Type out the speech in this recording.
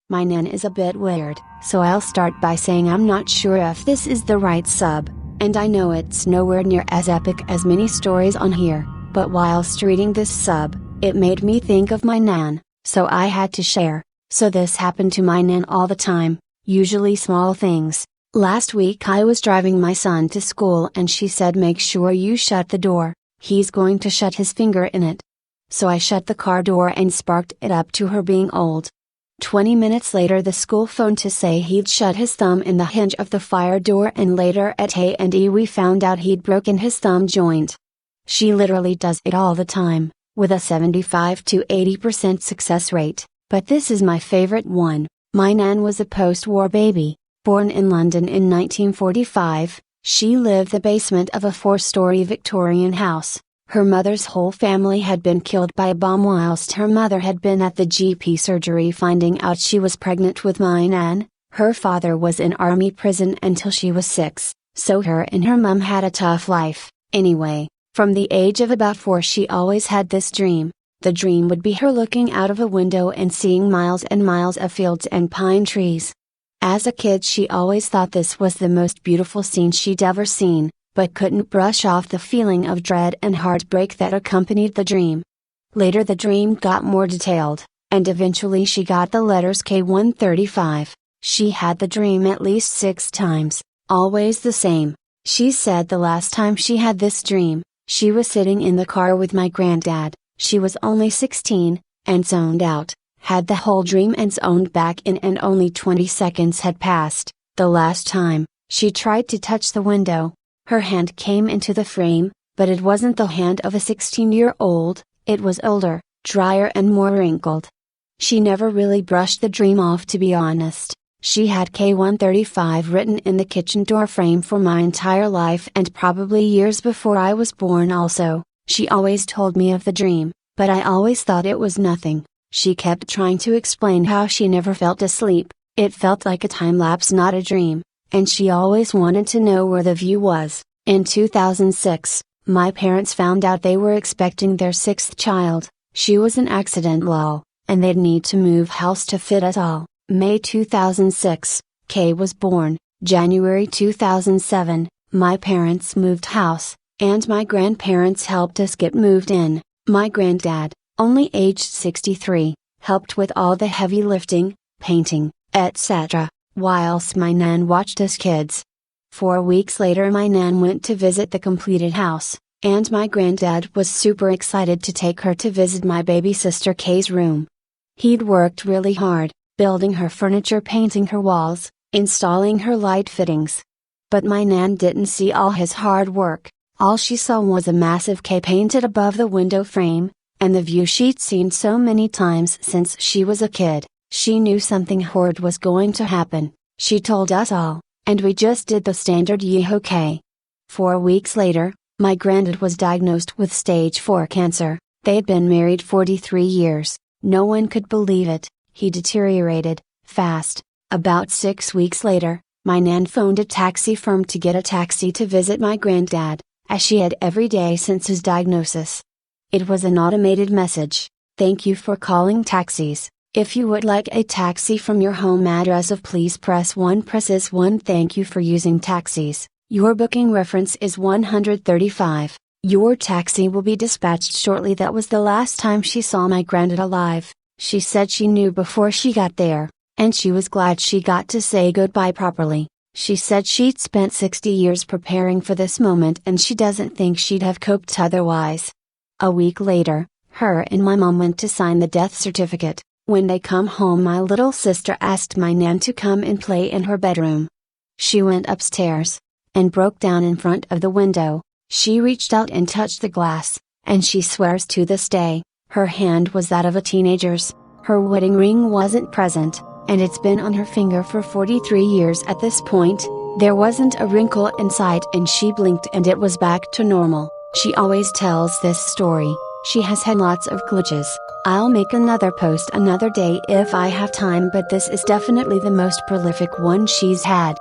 My nan is a bit weird, so I'll start by saying I'm not sure if this is the right sub, and I know it's nowhere near as epic as many stories on here, but whilst reading this sub, it made me think of my nan, so I had to share. So this happened to my nan all the time, usually small things. Last week I was driving my son to school and she said, make sure you shut the door, he's going to shut his finger in it. So I shut the car door and sparked it up to her being old. 20 minutes later the school phoned to say he'd shut his thumb in the hinge of the fire door, and later at A&E we found out he'd broken his thumb joint. She literally does it all the time, with a 75 to 80% success rate, but this is my favorite one. My nan was a post-war baby, born in London in 1945. She lived in the basement of a 4-story Victorian house. Her mother's whole family had been killed by a bomb whilst her mother had been at the GP surgery finding out she was pregnant with my nan. Her father was in army prison until she was 6, so her and her mum had a tough life. Anyway, from the age of about 4 she always had this dream. The dream would be her looking out of a window and seeing miles and miles of fields and pine trees. As a kid she always thought this was the most beautiful scene she'd ever seen, but couldn't brush off the feeling of dread and heartbreak that accompanied the dream. Later the dream got more detailed, and eventually she got the letters K135. She had the dream at least 6 times, always the same. She said the last time she had this dream, she was sitting in the car with my granddad. She was only 16, and zoned out, had the whole dream and zoned back in, and only 20 seconds had passed. The last time, she tried to touch the window. Her hand came into the frame, but it wasn't the hand of a 16-year-old, it was older, drier and more wrinkled. She never really brushed the dream off, to be honest. She had K135 written in the kitchen door frame for my entire life and probably years before I was born also. She always told me of the dream, but I always thought it was nothing. She kept trying to explain how she never felt asleep, it felt like a time lapse, not a dream. And she always wanted to know where the view was. In 2006, my parents found out they were expecting their 6th child. She was an accident lol, and they'd need to move house to fit us all. May 2006, Kay was born. January 2007, my parents moved house, and my grandparents helped us get moved in. My granddad, only aged 63, helped with all the heavy lifting, painting, etc. whilst my nan watched us kids. 4 weeks later my nan went to visit the completed house, and my granddad was super excited to take her to visit my baby sister Kay's room. He'd worked really hard, building her furniture, painting her walls, installing her light fittings. But my nan didn't see all his hard work. All she saw was a massive K painted above the window frame, and the view she'd seen so many times since she was a kid. She knew something horrid was going to happen. She told us all, and we just did the standard okay. 4 weeks later, my granddad was diagnosed with stage 4 cancer. They'd been married 43 years. No one could believe it. He deteriorated fast. About 6 weeks later, my nan phoned a taxi firm to get a taxi to visit my granddad, as she had every day since his diagnosis. It was an automated message. Thank you for calling taxis. If you would like a taxi from your home address of please press 1. Presses 1. Thank you for using taxis. Your booking reference is 135. Your taxi will be dispatched shortly. That was the last time she saw my granddad alive. She said she knew before she got there, and she was glad she got to say goodbye properly. She said she'd spent 60 years preparing for this moment and she doesn't think she'd have coped otherwise. A week later, her and my mom went to sign the death certificate. When they come home my little sister asked my nan to come and play in her bedroom. She went upstairs, and broke down in front of the window. She reached out and touched the glass, and she swears to this day, her hand was that of a teenager's. Her wedding ring wasn't present, and it's been on her finger for 43 years at this point. There wasn't a wrinkle in sight and she blinked and it was back to normal. She always tells this story. She has had lots of glitches. I'll make another post another day if I have time, but this is definitely the most prolific one she's had.